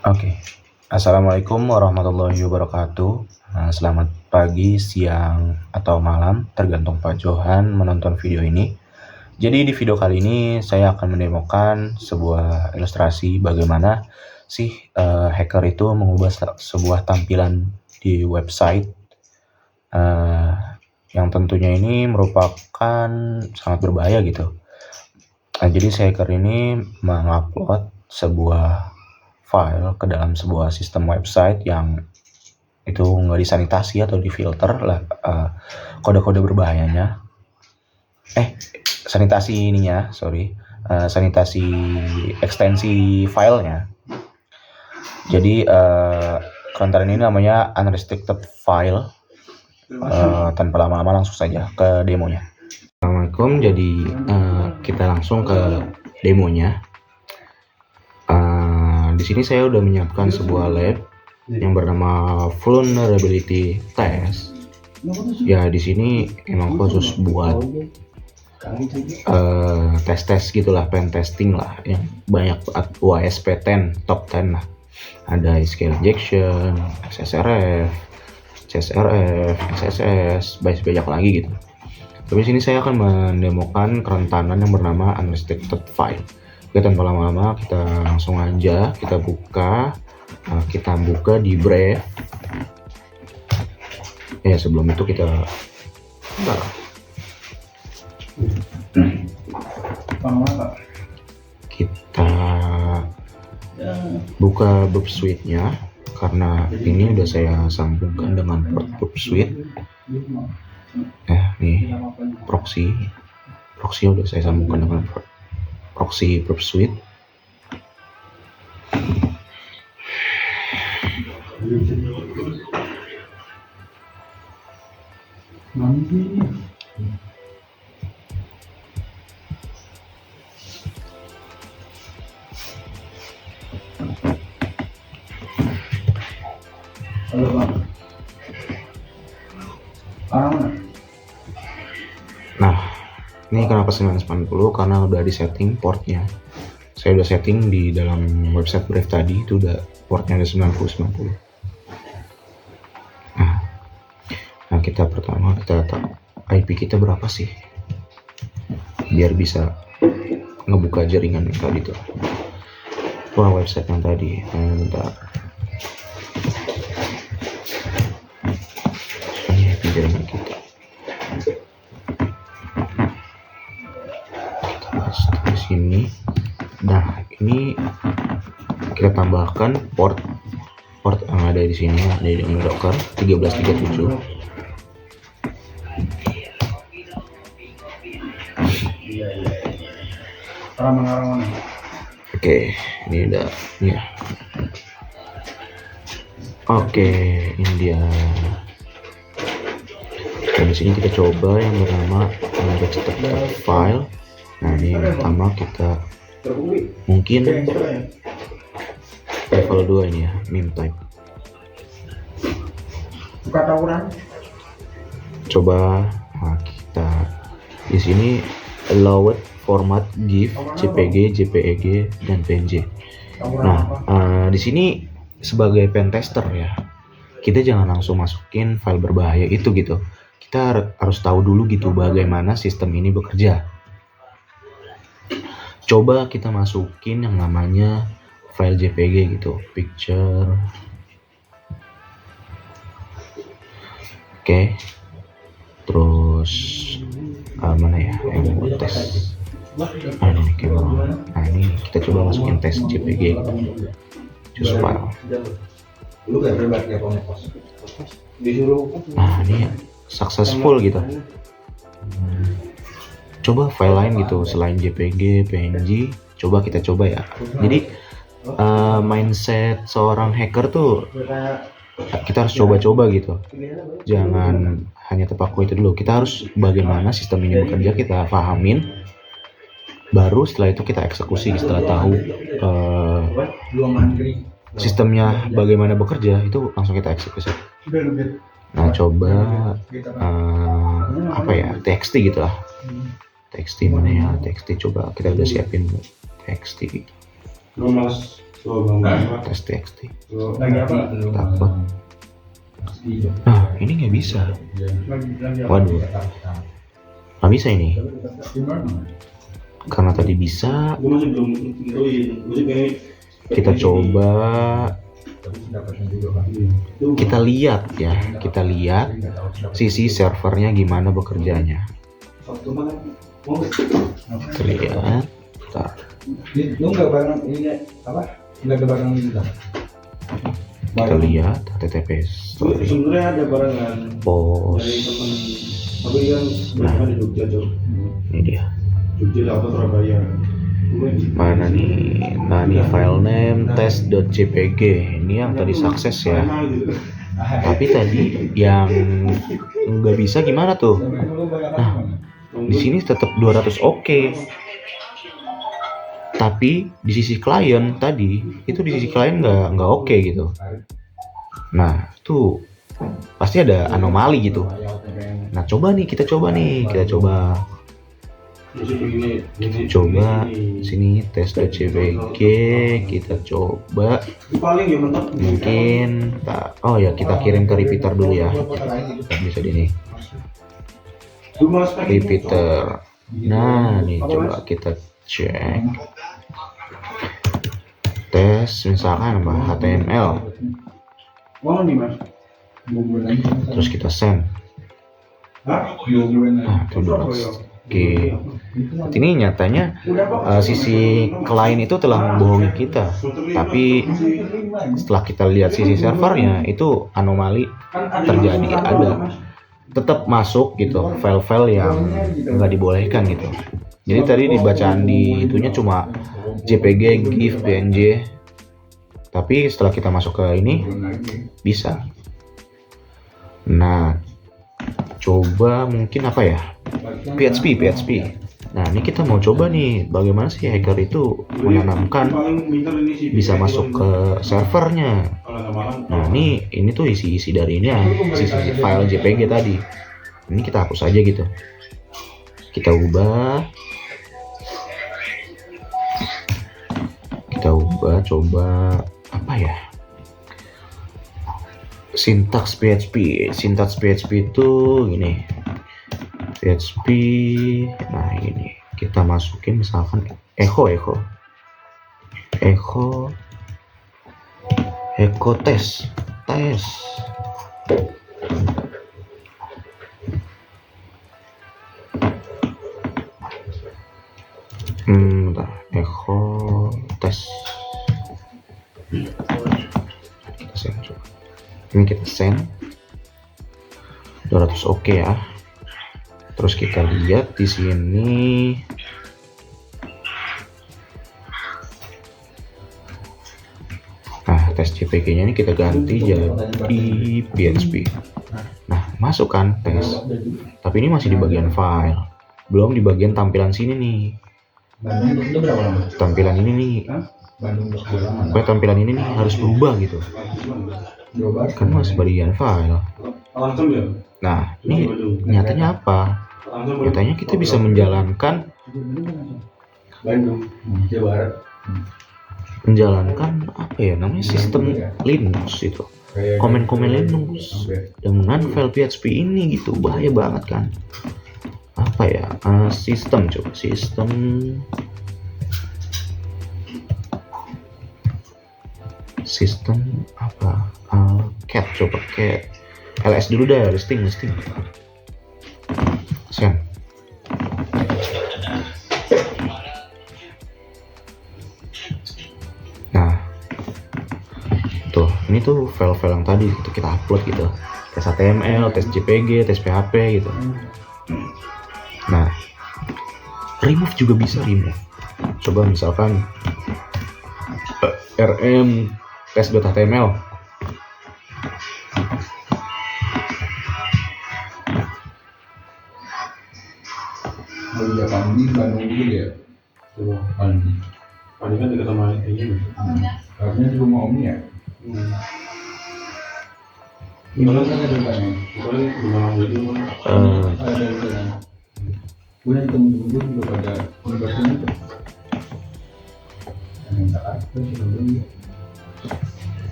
Oke. Assalamualaikum warahmatullahi wabarakatuh. Selamat pagi, siang, atau malam, tergantung Pak Johan menonton video ini. Jadi di video kali ini saya akan mendemokan sebuah ilustrasi bagaimana sih hacker itu mengubah sebuah tampilan di website eh, yang tentunya ini merupakan sangat berbahaya gitu. Jadi si hacker ini mengupload sebuah file ke dalam sebuah sistem website yang itu nggak disanitasi atau difilter lah kode-kode berbahayanya. Sanitasi ininya, sorry, sanitasi ekstensi filenya. Jadi konten ini namanya unrestricted file. Tanpa lama-lama langsung saja ke demonya. Assalamualaikum. Jadi kita langsung ke demonya. Di sini saya udah menyiapkan sebuah lab yang bernama vulnerability test. Ya di sini emang khusus buat tes gitulah, pen testing lah, yang banyak WASP 10 top 10 lah. Ada SQL injection, SSRF, CSRF, SSS, banyak lagi gitu. Tapi sini saya akan mendemokan kerentanan yang bernama unrestricted file. Oke, tanpa lama-lama kita langsung aja kita buka di Brave. Ya sebelum itu kita buka Burp Suite-nya, karena ini udah saya sambungkan dengan port Burp Suite. Nih proxy udah saya sambungkan dengan proxy Burp Suite. Nah, ini kenapa 980? Karena udah di setting portnya. Saya udah setting di dalam website Brave tadi, itu udah portnya ada 9090. Nah, kita pertama kita IP kita berapa sih? Biar bisa ngebuka jaringan yang tadi tuh. Wah, website yang tadi. Bentar. Ini IP jaringan kita. Kita paste di sini. Nah, ini kita tambahkan port yang ada di sini, ada di Docker 1337. Oke, ini udah ya. Oke, ini dia. Dan di sini kita coba yang bernama unrestricted file. Nah, ini yang pertama kita mungkin level 2 ini ya, meme type. Coba kita di sini allowed format GIF, JPG, JPEG, dan PNG. Nah, di sini sebagai pen tester ya, kita jangan langsung masukin file berbahaya itu gitu. Kita harus tahu dulu gitu bagaimana sistem ini bekerja. Coba kita masukin yang namanya file JPG gitu, picture. Oke. Terus mana ya yang mau tes? Ini camera. Nah, ini kita coba masukin tes JPG gitu. Choose file. Nah, ini successful gitu. Coba file lain gitu selain JPG, PNG, coba kita coba ya. Jadi mindset seorang hacker tuh kita harus coba-coba gitu. Jangan hanya terpaku itu dulu. Kita harus bagaimana sistem ini bekerja, kita pahamin. Baru setelah itu kita eksekusi. Setelah tahu sistemnya bagaimana bekerja, itu langsung kita eksekusi. Nah, coba apa ya, TXT gitu lah. TXT mana ya, TXT coba kita udah siapin TXT. tes txt. Lagi apa? Takut. Nah, ini nggak bisa. Waduh, nggak bisa ini. Karena tadi bisa, kita coba. Kita lihat ya, kita lihat sisi servernya gimana bekerjanya. Kita lihat. Bentar. Lu nggak bareng ini apa? Nggak ada bareng ini lah. Kita lihat http story Sebenarnya ada barengan dari post. teman, tapi kan mereka di Jogja, Ini dia. Jogja atau Surabaya. Mana nih? Nah, ini file name test.jpg. Ini yang tadi sukses ya. Tapi tadi yang nggak bisa gimana tuh? Nah, di sini tetap 200 oke. Tapi di sisi klien tadi itu di sisi klien nggak oke gitu. Nah, tuh pasti ada anomali gitu. Nah, kita coba sini test.jpg, kita coba mungkin kita kirim ke repeater dulu ya. Bisa di nih repeater. Nah, nih coba kita cek tes misalkan apa HTML, terus kita send. Nah, itu 200. Oke, ini nyatanya sisi klien itu telah membohongi kita, tapi setelah kita lihat sisi servernya itu anomali terjadi, ada tetap masuk gitu file-file yang nggak dibolehkan gitu. Jadi tadi di bacaan di itunya cuma JPG, GIF, PNG, tapi setelah kita masuk ke ini bisa. Nah, coba mungkin apa ya? PHP. Nah, ini kita mau coba nih bagaimana sih hacker itu menanamkan bisa masuk ke servernya. Nah, ini tuh isi dari ini ya, isi file JPG tadi. Ini kita hapus aja gitu. Kita ubah, coba apa ya? Sintaks PHP itu gini. PHP, nah ini kita masukin misalkan echo tes. Bentar, echo tes. Kita send coba. Ini kita send 200 oke ya. Terus kita lihat di sini tes JPG-nya ini kita ganti jadi PHP. Nah, masuk kan tes. Tapi ini masih di bagian file, belum di bagian tampilan sini nih. Tampilan ini nih. Pokoknya tampilan ini nih harus berubah gitu. Kan masih bagian file. Nah, ini nyatanya apa? Nyatanya kita bisa menjalankan apa ya namanya, sistem Linux itu, komen Linux dengan file PHP ini gitu. Bahaya banget kan. Apa ya, sistem apa, cat ls dulu dah, listing send. Nah, tuh ini tuh file-file yang tadi itu kita upload gitu, tes HTML, tes JPG, tes PHP gitu. Nah, remove juga bisa. Coba misalkan rm tes.html. Udah Pandi Bandung dulu ya. Pandi kan dekat sama ini. harusnya di rumah Om ya. Gimana kan ada tanya? Bukan di mana itu kan. Ada. Gue yang temen-temen gue juga pada universitas itu. Yang minta apa sih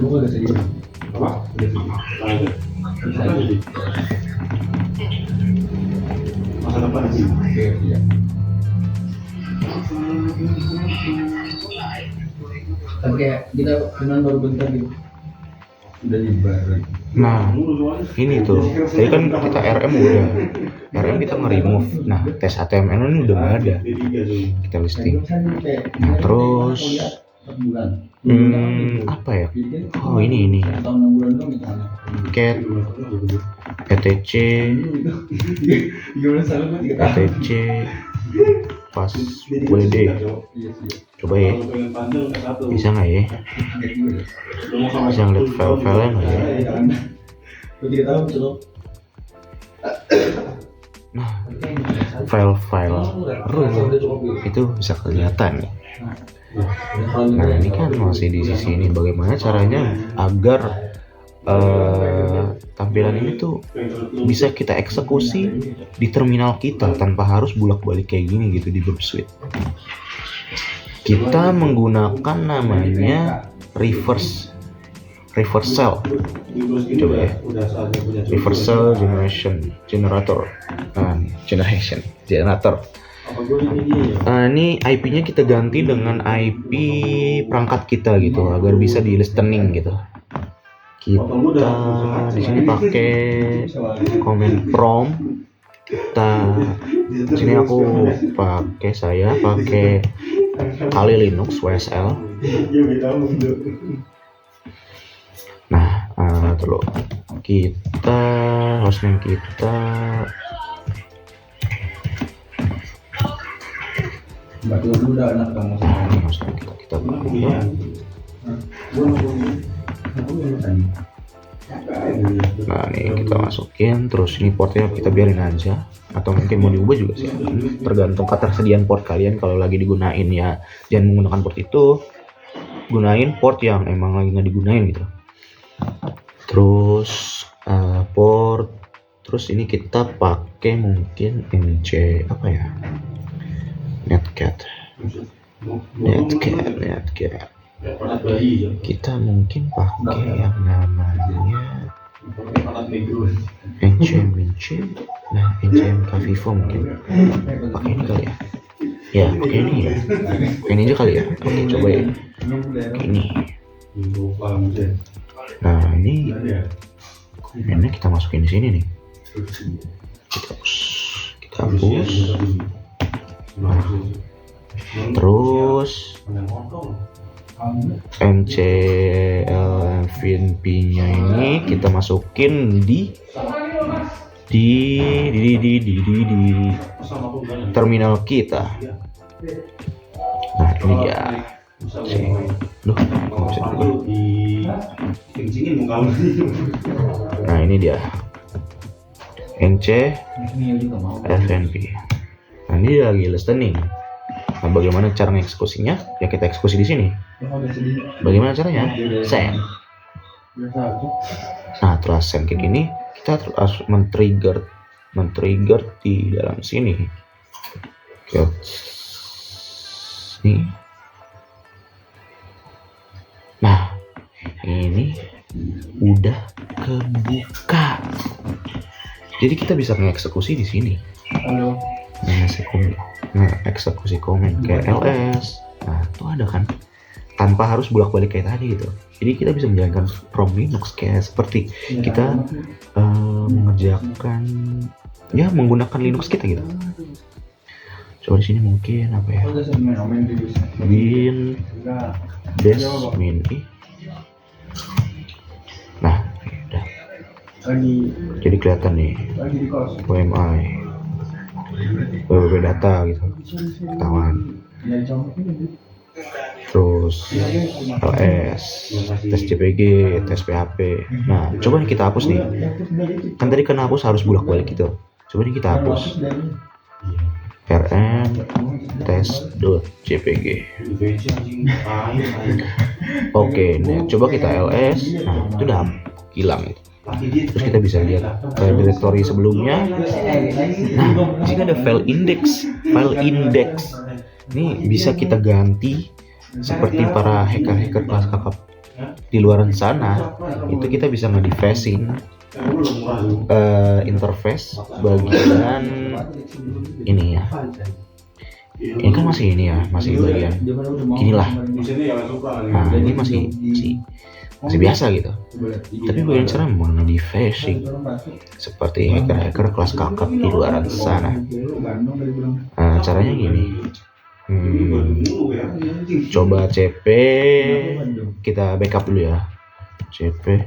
Coba gak sedih. Apa? Nah, itu. Bisa jadi. Masa depan sih. Iya. Tapi kayak kita kenal baru bentar gitu. Udah nyebar. Nah, ini tuh. Tadi kan kita RM udah. RM kita nge-remove. Nah, tes HTML ini udah nggak ada. Kita listing. Nah, terus apa ya? Oh, ini. Tahun 6 bulan dong itu. Cat, ETC, Gimana salah gue 3 tahun. ETC, pas WD. Coba ya. Bisa nggak ya? Bisa ngeliat file-filenya nggak ya? Gue 3 tahun belum. Nah, file-file root itu bisa kelihatan nih. Nah, ini kan masih di sisi ini. Bagaimana caranya agar tampilan ini tuh bisa kita eksekusi di terminal kita tanpa harus bolak-balik kayak gini gitu di Burp Suite. Kita menggunakan namanya reversal. Coba ya. Reversal generator. Ini IP-nya kita ganti dengan IP perangkat kita gitu agar bisa di listening gitu. Kita di sini pakai command prompt. Di sini aku pakai Kali Linux WSL. Nah, terus kita hostname kita Batu udah anak kamu sekarang. hostname kita bangga. Nah, ini kita masukin, terus ini portnya kita biarin aja, atau mungkin mau diubah juga sih, tergantung ketersediaan port kalian. Kalau lagi digunain ya jangan menggunakan port itu, gunain port yang emang lagi nggak digunain gitu. Terus port, terus ini kita pakai mungkin NC apa ya, netcat. Kita mungkin pakai yang namanya NCM. Nah, NCM Vivo mungkin pakai ini kali ya. Ya, pakai ini ya. Pakai ini aja kali ya. Oke, coba ya. Pakai ini. Nah, ini kita masukin di sini nih. Kita hapus. Nah, terus NCLVNP-nya ini kita masukin di terminal kita. Nah, ini dia. Nah, ini dia NCLVNP. Nah, ini lagi listening. Nah, bagaimana cara mengeksekusinya? Ya kita eksekusi di sini. Bagaimana caranya? Send. Nah, setelah send kayak gini, kita harus men-trigger di dalam sini. Nih. Nah, ini udah kebuka. Jadi kita bisa mengeksekusi di sini. Eksekusi komen kayak LS. Nah, itu ada kan, tanpa harus bolak-balik kayak tadi gitu. Jadi kita bisa menjalankan from Linux kayak seperti kita mengerjakan ya menggunakan Linux kita gitu. Coba di sini mungkin apa ya, win dash min i. Nah, udah jadi kelihatan nih WMI www data gitu ketahuan. Terus LS, tes CPG, tes PHP. Nah, coba nih kita hapus nih. Kan tadi kan hapus harus bolak-balik gitu. Coba nih kita hapus. rm tes.jpg. Oke, nah coba kita ls. Nah, itu udah hilang itu. Terus kita bisa lihat directory sebelumnya. Nah, di sini ada file index. Ini bisa kita ganti seperti para hacker-hacker kelas kakap di luar sana, itu kita bisa nge-defacing interface bagian ini ya. Ini kan masih ini ya, masih bagian inilah. Nah, ini masih biasa gitu. Tapi bagian cara mau nge-defacing seperti hacker-hacker kelas kakap di luar sana. Caranya gini. Coba CP kita backup dulu ya. CP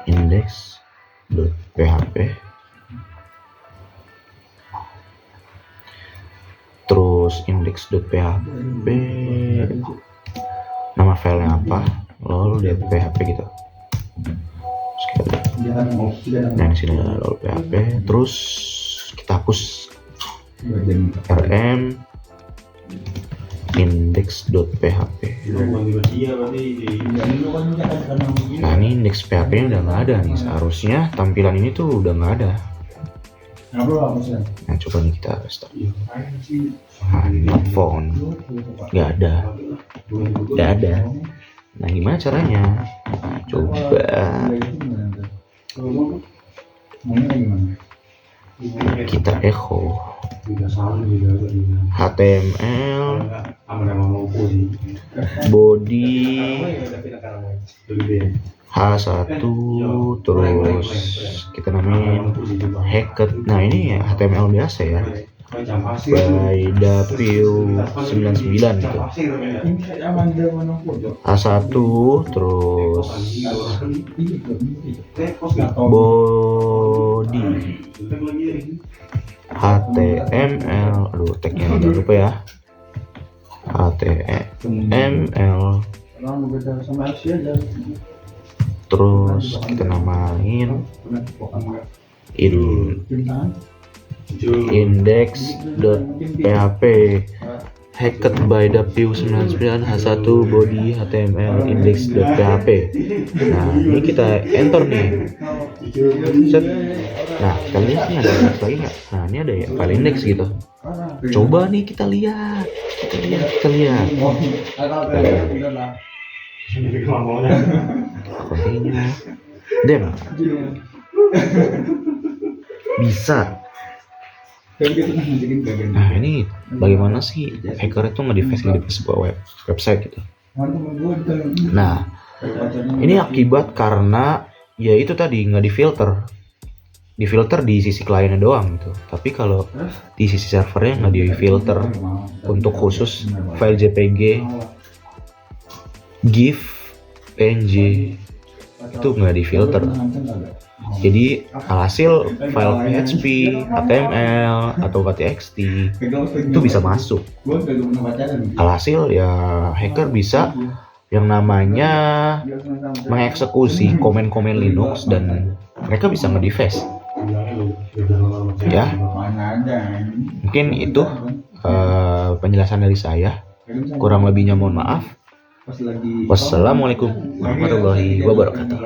index.php, terus index.php, nama filenya apa, lalu .php gitu. Nah, di sini ada lalu .php, terus kita hapus rm index.php. Nah, ini index PHP nya udah nggak ada nih. Seharusnya tampilan ini tuh udah nggak ada. Nah, coba nih kita restart. Not found, nggak ada. Nah, gimana caranya? Coba kita echo HTML body H1, terus kita namain hacked. Nah, ini ya HTML biasa ya, by W99 gitu. H1, terus body HTML, tagnya jangan lupa ya, HTML, terus kita namain index.php, hacked by W99 H1 body HTML index.php. Nah, ini kita enter nih. Set. Nah, kita lihat nih ada lagi nggak? Nah, ini ada ya file index gitu. Coba nih kita lihat. Continue. Dem. Bisa. Nah, ini bagaimana sih hacker itu nge-defacing di sebuah website gitu. Nah, ini akibat karena ya itu tadi nggak difilter di sisi kliennya doang gitu. Tapi kalau di sisi servernya nggak difilter untuk khusus file JPG, GIF, PNG itu nggak difilter. Jadi alhasil file PHP, HTML atau TXT itu bisa masuk. Alhasil ya hacker bisa yang namanya mengeksekusi komen-komen Linux dan mereka bisa nge-deface. Ya, mungkin itu penjelasan dari saya. Kurang lebihnya mohon maaf. Wassalamualaikum warahmatullahi wabarakatuh.